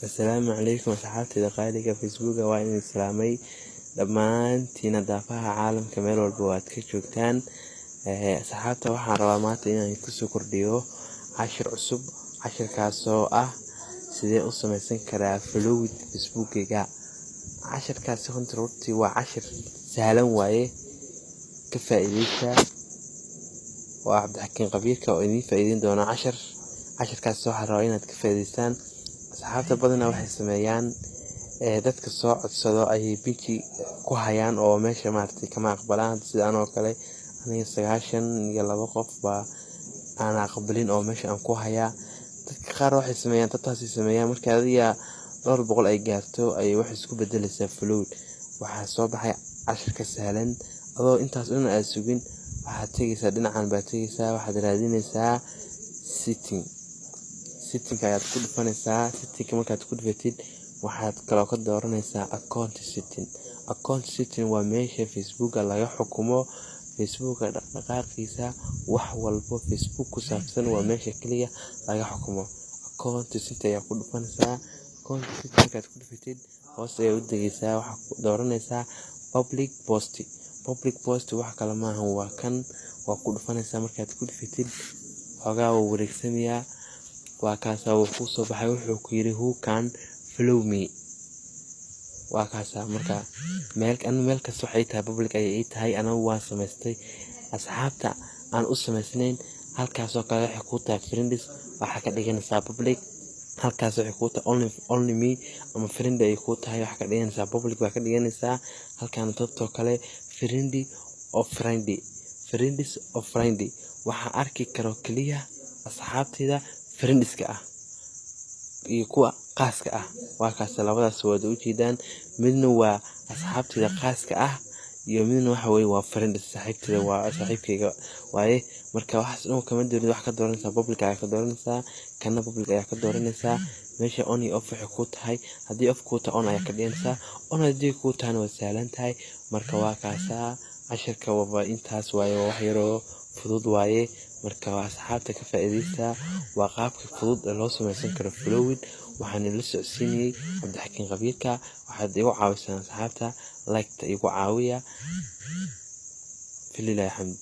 السلام عليكم أصحابتي دقائق فيسبوك وين السلامي لما تينا دافعها عالم كمال والبوات كشوكتان صحابتي وحن روامات إنا يكسو كرديو 10 عصب 10 كاسو سيدي أصلا يسنكرا فلويد فيسبوكي 10 كاسو كنت روتي و10 سهلا وايه كفائديتا وعبد الحكيم قبيرك وإني فايدين دونا 10 كاسو حراوين كفائديستان أصحابتا بدنا waxay sameeyaan dadka soo codsado ay binki ku hayaan oo meesha maartay kama aqbalaan sidaan oo kale aniga 92 qof ba aan aqbalin oo meesha aan ku hayaa dadka qaar waxay sameeyaan dadkaasi sameeyaan marka adiga 200 ay gaarto ay wax isku bedelaysaa flow waxa soo baxay 10 ka sahlan adoo intaas in aad sugin waxa tagaysaa dhinacan ba tagaysaa waxa raadinaysaa setting ayaad ku dhufanaysaa setting markaad ku dhufatid waxaad kala ka dooranaysaa account setting waa meesha Facebook laga xukumo Facebook dhaqdhaqaaqiisa wax walba Facebook ku saabsan waa meesha kaliya laga xukumo account setting ayaa ku dhufanaysaa account setting markaad ku dhufatid hoos ay u dagaysaa waxa ku dooranaysaa public post wax kala ma aha waa kan waa ku dhufanaysaa markaad ku dhufatid xogaa uu wareegsanayaa وكاسا وكوسو بحي وحو كيري who can follow me وكاسا مركا مالك سوحي تها public اي تهي انا وان سمستي اصحابتا ان اسمسنين هالكاسو كلا حكوتا فريندس وحكا ديغانسا public هالكاسو حكوتا only me اما فريند اي كوتا هاي وحكا ديغانسا public وحكا ديغانسا هالكان تبتو كلا فريندي of friendly وحا اركي كارو كليا اصحابتي دا friendska iyo kuwa qaaska waa kaas labadaas wada u jeedaan midna waa asxaabtida qaaska iyo midna waxa weey waa friends saaxiibtida waa saaxiibkayga waaye marka waxaas inuu kama doorin wax ka dooranaysaa public ayaa ka dooranaysaa kana public ayaa ka dooranaysaa meesha on iyo off waxay ku tahay hadii off ku tahay on ayaa ka dhigaysaa on hadii ku tahay waa sahlan tahay marka waa kaas 10 waa intaas waaye wax yaro fudud waaye marka asxaabta ka faa'iideysta waa qaabka fudud ee loo sameeysan karo flowid waxaan la socodsiinay Cabdi Xakiin Qabiirka waxaad igu caawisaa asxaabta like ta igu caawiya fillahi hamd